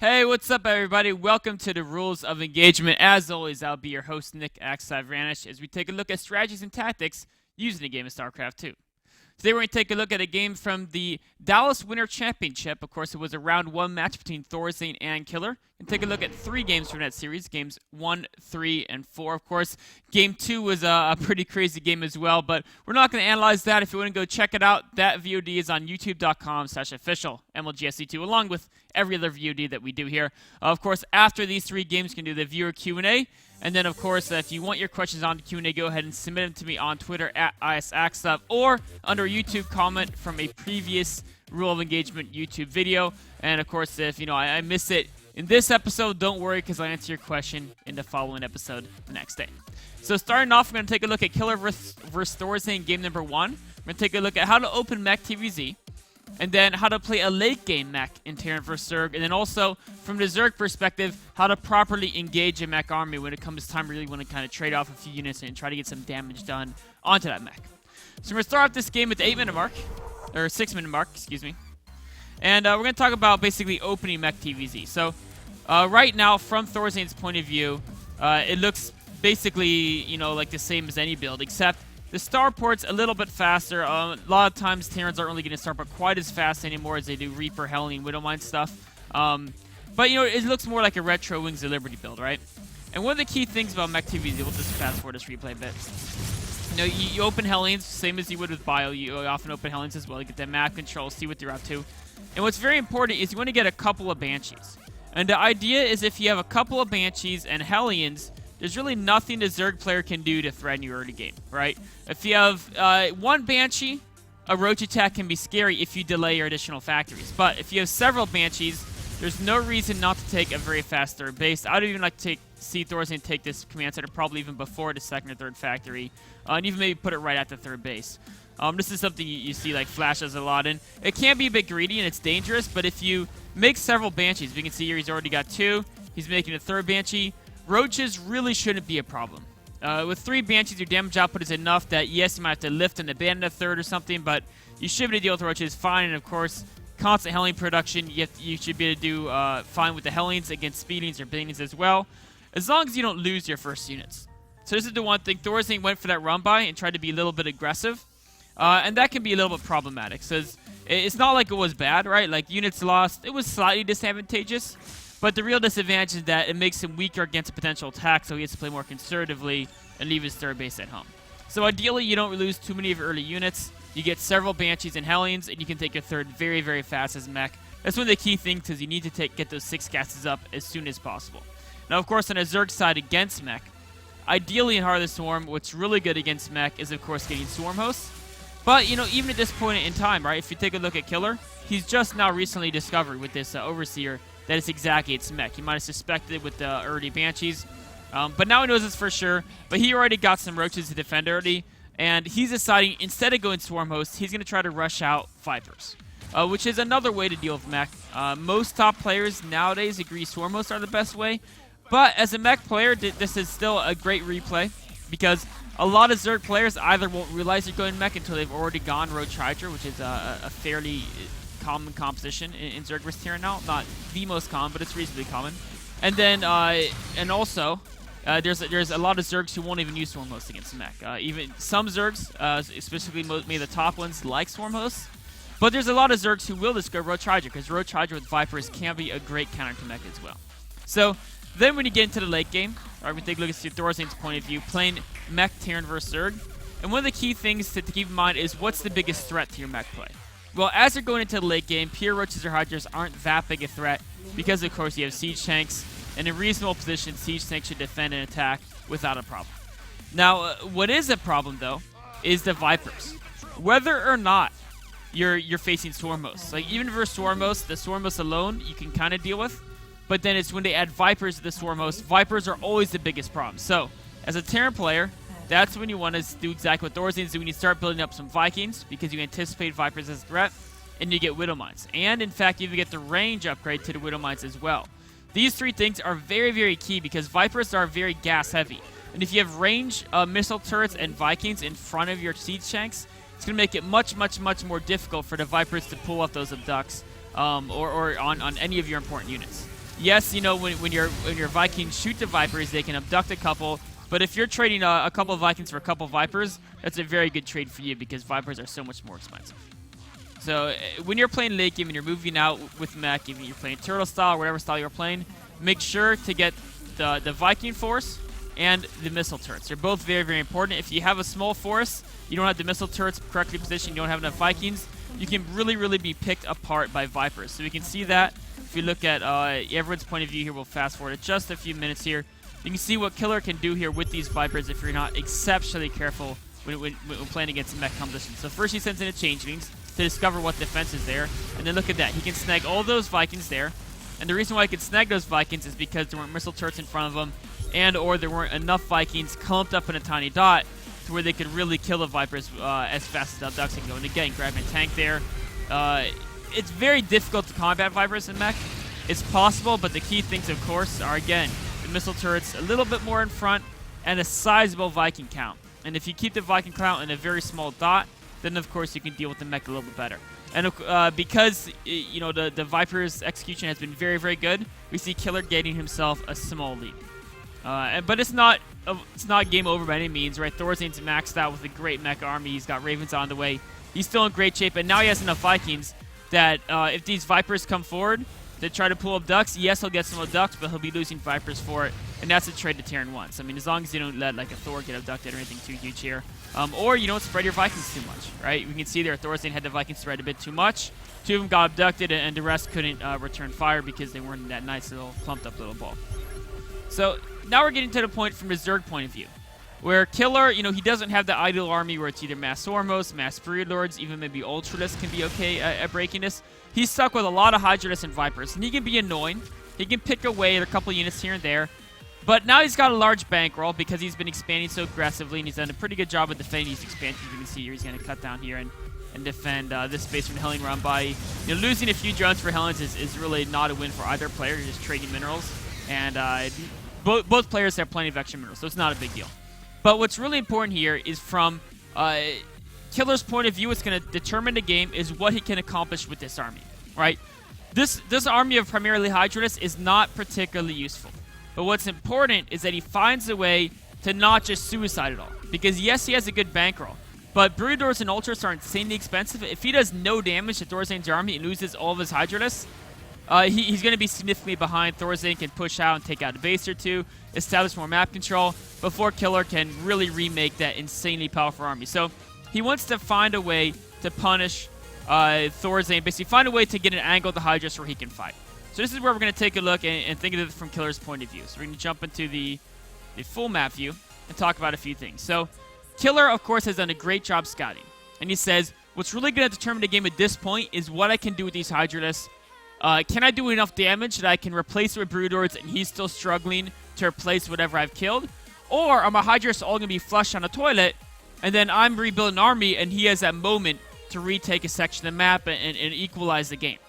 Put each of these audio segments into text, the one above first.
Hey, what's up, everybody? Welcome to the Rules of Engagement. As always, I'll be your host, Nick axslav ranish, as we take a look at strategies and tactics used in the game of Starcraft 2. Today, we're going to take a look at a game from the Dallas Winter Championship. Of course, it was a round 1 match between Thorzain and Killer. And take a look at 3 games from that series, games 1, 3, and 4. Of course, game 2 was a pretty crazy game as well, but we're not going to analyze that. If you want to go check it out, that VOD is on youtube.com/official MLGSC2, along with every other VOD that we do here. Of course, after these 3 games, you can do the viewer Q&A. And then, of course, if you want your questions on the Q&A, go ahead and submit them to me on Twitter at @ISAxslav or under a YouTube comment from a previous Rule of Engagement YouTube video. And, of course, if I miss it in this episode, don't worry, because I'll answer your question in the following episode the next day. So starting off, we're going to take a look at Killer versus Thorzain game number 1. We're going to take a look at how to open mech TVZ. And then how to play a late game mech in Terran vs Zerg, and then also from the Zerg perspective, how to properly engage a mech army when it comes time really want to kind of trade off a few units and try to get some damage done onto that mech. So we're going to start off this game at the 8-minute mark, or 6-minute mark, excuse me. And we're going to talk about basically opening mech TVZ. So right now, from Thorzain's point of view, it looks basically, like the same as any build, except the starport's a little bit faster. A lot of times, Terrans aren't really going to starport quite as fast anymore as they do Reaper, Hellion, Widowmine stuff. But, it looks more like a retro Wings of Liberty build, right? And one of the key things about mech TVZ, we'll just fast forward this replay a bit. You open Hellions, same as you would with Bio. You often open Hellions as well to get that map control, see what they're up to. And what's very important is you want to get a couple of Banshees. And the idea is if you have a couple of Banshees and Hellions, there's really nothing the Zerg player can do to threaten you early game, right? If you have one Banshee, a Roach attack can be scary if you delay your additional factories. But if you have several Banshees, there's no reason not to take a very fast third base. I'd even like to see Thorzain take this command center probably even before the second or third factory, and even maybe put it right at the third base. This is something you see like Flash does a lot, and it can be a bit greedy and it's dangerous, but if you make several Banshees, we can see here he's already got 2, he's making a third Banshee. Roaches really shouldn't be a problem. With 3 Banshees, your damage output is enough that, yes, you might have to lift and abandon a third or something, but you should be able to deal with Roaches fine. And, of course, constant Hellion production, you should be able to do fine with the Hellions against Speedings or Banings as well, as long as you don't lose your first units. So this is the one thing. Thorzain went for that run-by and tried to be a little bit aggressive, and that can be a little bit problematic, because it's not like it was bad, right? Like, units lost, it was slightly disadvantageous. But the real disadvantage is that it makes him weaker against a potential attack, so he has to play more conservatively and leave his third base at home. So ideally, you don't lose too many of your early units. You get several Banshees and Hellions, and you can take your third very, very fast as mech. That's one of the key things, because you need to get those 6 gases up as soon as possible. Now, of course, on a Zerg side against mech, ideally in Heart of the Swarm, what's really good against mech is, of course, getting Swarm Hosts. But, even at this point in time, right, if you take a look at Killer, he's just now recently discovered with this Overseer that it's exactly its mech. He might have suspected it with the early Banshees, but now he knows this for sure. But he already got some Roaches to defend early, and he's deciding instead of going Swarm Host, he's going to try to rush out Vipers, which is another way to deal with mech. Most top players nowadays agree Swarm Hosts are the best way, but as a mech player, this is still a great replay, because a lot of Zerg players either won't realize they're going mech until they've already gone Roach Hydra, which is a fairly common composition in Zerg vs Terran now. Not the most common, but it's reasonably common. And then, and also, there's a lot of Zergs who won't even use Swarm Hosts against mech. Even some Zergs, specifically maybe the top ones, like Swarm Hosts. But there's a lot of Zergs who will just go Roach Hydra, because Roach Hydra with Vipers can be a great counter to mech as well. So then when you get into the late game, we take a look at Thorzain's point of view, playing mech Terran vs Zerg. And one of the key things to keep in mind is what's the biggest threat to your mech play. Well, as they're going into the late game, pure Roaches or Hydras aren't that big a threat because, of course, you have Siege Tanks. And in reasonable position, Siege Tanks should defend and attack without a problem. Now, what is a problem, though, is the Vipers. Whether or not you're facing Swarm Hosts. Like, even versus Swarm Hosts, the Swarm Hosts alone, you can kind of deal with. But then it's when they add Vipers to the Swarm Hosts. Vipers are always the biggest problem. So, as a Terran player, that's when you want to do exactly what Thorzain's doing. You start building up some Vikings because you anticipate Vipers as a threat, and you get Widowmines. And, in fact, you even get the range upgrade to the Widowmines as well. These 3 things are very, very key because Vipers are very gas-heavy. And if you have range missile turrets and Vikings in front of your Siege Tanks, it's going to make it much, much, much more difficult for the Vipers to pull off those abducts or on any of your important units. yes, you know, when your Vikings shoot the Vipers, they can abduct a couple. But if you're trading a couple of Vikings for a couple of Vipers, that's a very good trade for you because Vipers are so much more expensive. So when you're playing late game and you're moving out with mech, even you're playing turtle style or whatever style you're playing, make sure to get the Viking force and the missile turrets. They're both very, very important. If you have a small force, you don't have the missile turrets correctly positioned, you don't have enough Vikings, you can really, really be picked apart by Vipers. So we can see that. If you look at everyone's point of view here, we'll fast forward just a few minutes here. You can see what Killer can do here with these Vipers if you're not exceptionally careful when playing against a mech composition. So first he sends in a changelings to discover what defense is there, and then look at that. He can snag all those Vikings there, and the reason why he could snag those Vikings is because there weren't missile turrets in front of them, and or there weren't enough Vikings clumped up in a tiny dot to where they could really kill the Vipers as fast as the Abducts can go. And again, grabbing a tank there. It's very difficult to combat Vipers in mech. It's possible, but the key things, of course, are, again, the missile turrets a little bit more in front and a sizable Viking count. And if you keep the Viking count in a very small dot, then of course you can deal with the mech a little bit better. And because you know the Viper's execution has been very, very good, we see Killer getting himself a small lead. But it's not game over by any means, right? Thorzain's maxed out with a great mech army. He's got Ravens on the way. He's still in great shape, and now he has enough Vikings that if these Vipers come forward to try to pull abducts, yes, he'll get some abducts, but he'll be losing Vipers for it, and that's a trade to Terran wants. I mean, as long as you don't let like a Thor get abducted or anything too huge here, or you don't spread your Vikings too much, right? We can see there Thorzain had the Vikings spread a bit too much. Two of them got abducted, and the rest couldn't return fire because they weren't in that nice little clumped up little ball. So now we're getting to the point from the Zerg point of view, where Killer, you know, he doesn't have the ideal army where it's either mass Ormos, mass Breed Lords, even maybe Ultralists can be okay at breaking this. He's stuck with a lot of Hydralists and Vipers, and he can be annoying. He can pick away at a couple units here and there. But now he's got a large bankroll because he's been expanding so aggressively, and he's done a pretty good job of defending these expansions. You can see here he's going to cut down here and defend this space from the Helling run by. You know, losing a few drones for Helens is really not a win for either player. You're just trading minerals. And both players have plenty of extra minerals, so it's not a big deal. But what's really important here is from Killer's point of view, what's going to determine the game is what he can accomplish with this army, right? This army of primarily Hydralists is not particularly useful. But what's important is that he finds a way to not just suicide it all. Because yes, he has a good bankroll, but Broodlords and Ultras are insanely expensive. If he does no damage to Thorzain's army and loses all of his Hydralists, he's going to be significantly behind. Thorzain can push out and take out a base or two, establish more map control, before Killer can really remake that insanely powerful army. So he wants to find a way to punish Thorzain, basically find a way to get an angle to Hydralists where he can fight. So this is where we're going to take a look and think of it from Killer's point of view. So we're going to jump into the full map view and talk about a few things. So Killer, of course, has done a great job scouting. And he says, what's really going to determine the game at this point is what I can do with these Hydralists. Can I do enough damage that I can replace it with Broodlords and he's still struggling to replace whatever I've killed? Or are my Hydralists all going to be flushed on a toilet and then I'm rebuilding an army and he has that moment to retake a section of the map and equalize the game?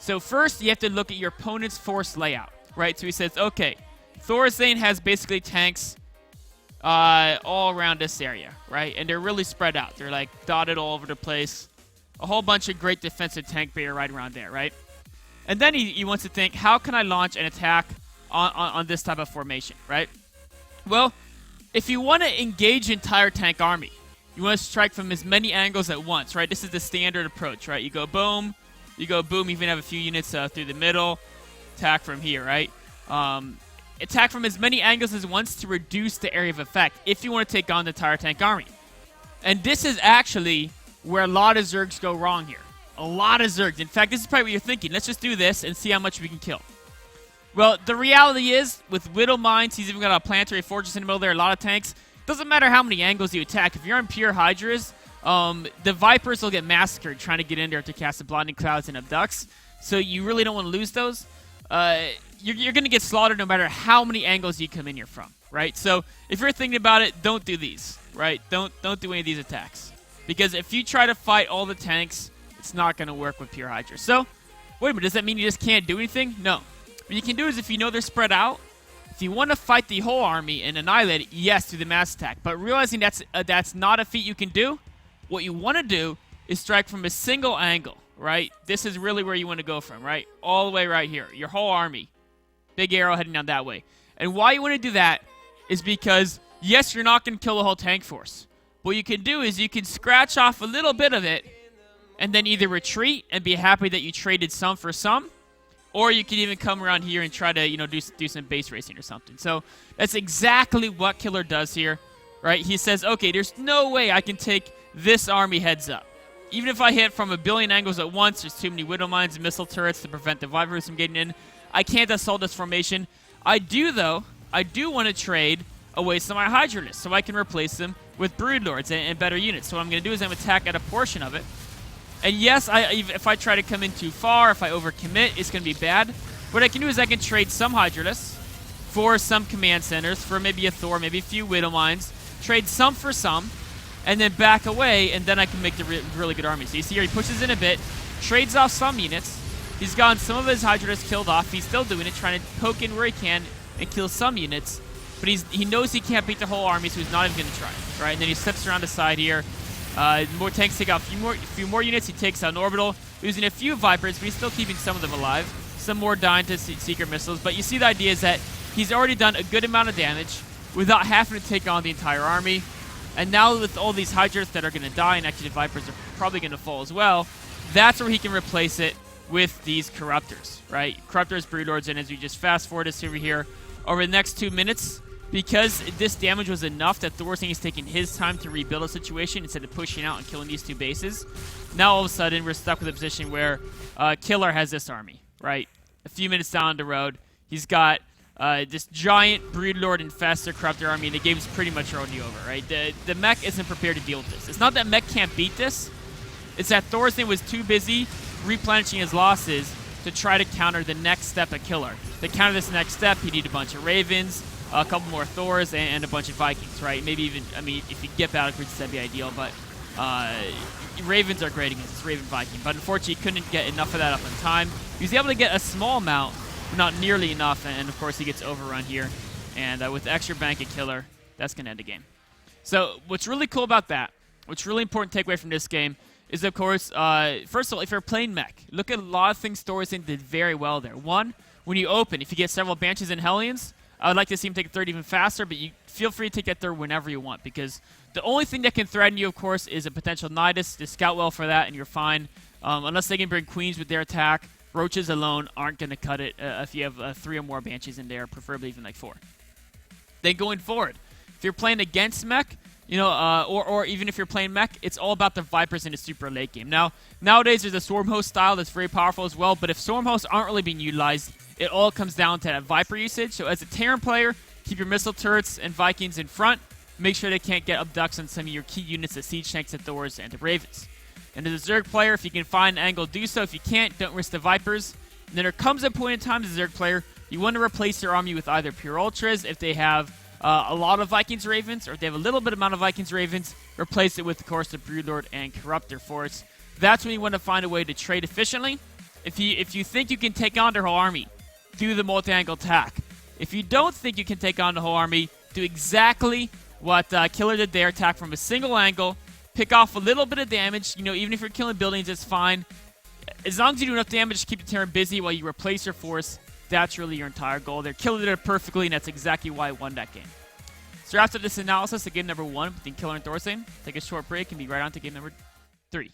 So first, you have to look at your opponent's force layout, right? So he says, okay, Thorzain has basically tanks all around this area, right? And they're really spread out. They're like dotted all over the place. A whole bunch of great defensive tank barrier right around there, right? And then he wants to think, how can I launch an attack on this type of formation, right? Well, if you want to engage entire tank army, you want to strike from as many angles at once, right? This is the standard approach, right? You go boom, you go boom, you even have a few units through the middle, attack from here, right? Attack from as many angles as once to reduce the area of effect if you want to take on the entire tank army. And this is actually where a lot of Zergs go wrong here. A lot of Zergs. In fact, this is probably what you're thinking. Let's just do this and see how much we can kill. Well, the reality is, with Widow Mines, he's even got a planetary fortress in the middle there, a lot of tanks. Doesn't matter how many angles you attack. If you're on pure Hydras, the Vipers will get massacred trying to get in there to cast the Blinding Clouds and Abducts. So you really don't want to lose those. You're going to get slaughtered no matter how many angles you come in here from, right? So if you're thinking about it, don't do these, right? Don't do any of these attacks. Because if you try to fight all the tanks, it's not going to work with pure Hydra. So, wait a minute, does that mean you just can't do anything? No. What you can do is, if you know they're spread out, if you want to fight the whole army and annihilate it, yes, do the mass attack. But realizing that's not a feat you can do, what you want to do is strike from a single angle, right? This is really where you want to go from, right? All the way right here. Your whole army. Big arrow heading down that way. And why you want to do that is because, yes, you're not going to kill the whole tank force. What you can do is you can scratch off a little bit of it and then either retreat and be happy that you traded some for some, or you can even come around here and try to, you know, do some base racing or something. So that's exactly what Killer does here, right? He says, okay, there's no way I can take this army heads up. Even if I hit from a billion angles at once, there's too many Widow Mines and missile turrets to prevent the Vipers from getting in. I can't assault this formation. I do, though. I do want to trade away some of my Hydralists so I can replace them with Broodlords and better units. So what I'm going to do is I'm going to attack at a portion of it. And yes, if I try to come in too far, if I overcommit, it's going to be bad. What I can do is I can trade some Hydralists for some command centers, for maybe a Thor, maybe a few Widow Mines, trade some for some, and then back away, and then I can make the really good army. So you see here, he pushes in a bit, trades off some units. He's gotten some of his Hydralists killed off. He's still doing it, trying to poke in where he can and kill some units. But he knows he can't beat the whole army, so he's not even going to try. Right? And then he steps around the side here. More tanks take out a few more units. He takes out an orbital, losing a few Vipers, but he's still keeping some of them alive. Some more dying to secret missiles. But you see the idea is that he's already done a good amount of damage without having to take on the entire army. And now with all these Hydras that are going to die, and actually the Vipers are probably going to fall as well, that's where he can replace it with these Corruptors, right? Corruptors, Broodlords, and as we just fast forward us over here, over the next 2 minutes, because this damage was enough that Thorzain is taking his time to rebuild a situation instead of pushing out and killing these two bases. Now all of a sudden we're stuck with a position where Killer has this army, right? A few minutes down the road, he's got this giant Broodlord infested Corruptor army, and the game's pretty much already over, right? The mech isn't prepared to deal with this. It's not that mech can't beat this. It's that Thorzain was too busy replenishing his losses to try to counter the next step of Killer. To counter this next step, he needed a bunch of Ravens, a couple more Thors, and a bunch of Vikings, right? Maybe even, I mean, if you get Battle Cruisers, that'd be ideal, but Ravens are great against this Raven Viking. But unfortunately, he couldn't get enough of that up in time. He was able to get a small amount, but not nearly enough, and of course, he gets overrun here. And with extra bank and Killer, that's going to end the game. So what's really cool about that, what's really important takeaway from this game, is, of course, first of all, if you're playing mech, look at a lot of things Thorzain did very well there. One, when you open, if you get several Banshees and Hellions, I would like to see him take a third even faster, but you feel free to take that third whenever you want, because the only thing that can threaten you, of course, is a potential Nidus. Just scout well for that, and you're fine. Unless they can bring Queens with their attack, Roaches alone aren't going to cut it if you have 3 or more Banshees in there, preferably even like 4. Then going forward, if you're playing against mech, you know, or even if you're playing mech, it's all about the Vipers in the super late game. Now, nowadays there's a Swarm Host style that's very powerful as well, but if Swarm Hosts aren't really being utilized, it all comes down to that Viper usage. So as a Terran player, keep your missile turrets and Vikings in front. Make sure they can't get abducts on some of your key units, the Siege Tanks, the Thors, and the Ravens. And as a Zerg player, if you can find an angle, do so. If you can't, don't risk the Vipers. And then there comes a point in time as a Zerg player, you want to replace your army with either Pure Ultras if they have a lot of Vikings Ravens, or if they have a little bit amount of Vikings Ravens, replace it with, of course, the Broodlord and Corruptor Force. That's when you want to find a way to trade efficiently. If you think you can take on their whole army, do the multi-angle attack. If you don't think you can take on the whole army, do exactly what Killer did there. Attack from a single angle, pick off a little bit of damage. You know, even if you're killing buildings, it's fine. As long as you do enough damage to keep the Terran busy while you replace your force, that's really your entire goal there. Killer did it perfectly, and that's exactly why I won that game. So after this analysis of game number 1 between Killer and Thorzain, take a short break and be right on to game number 3.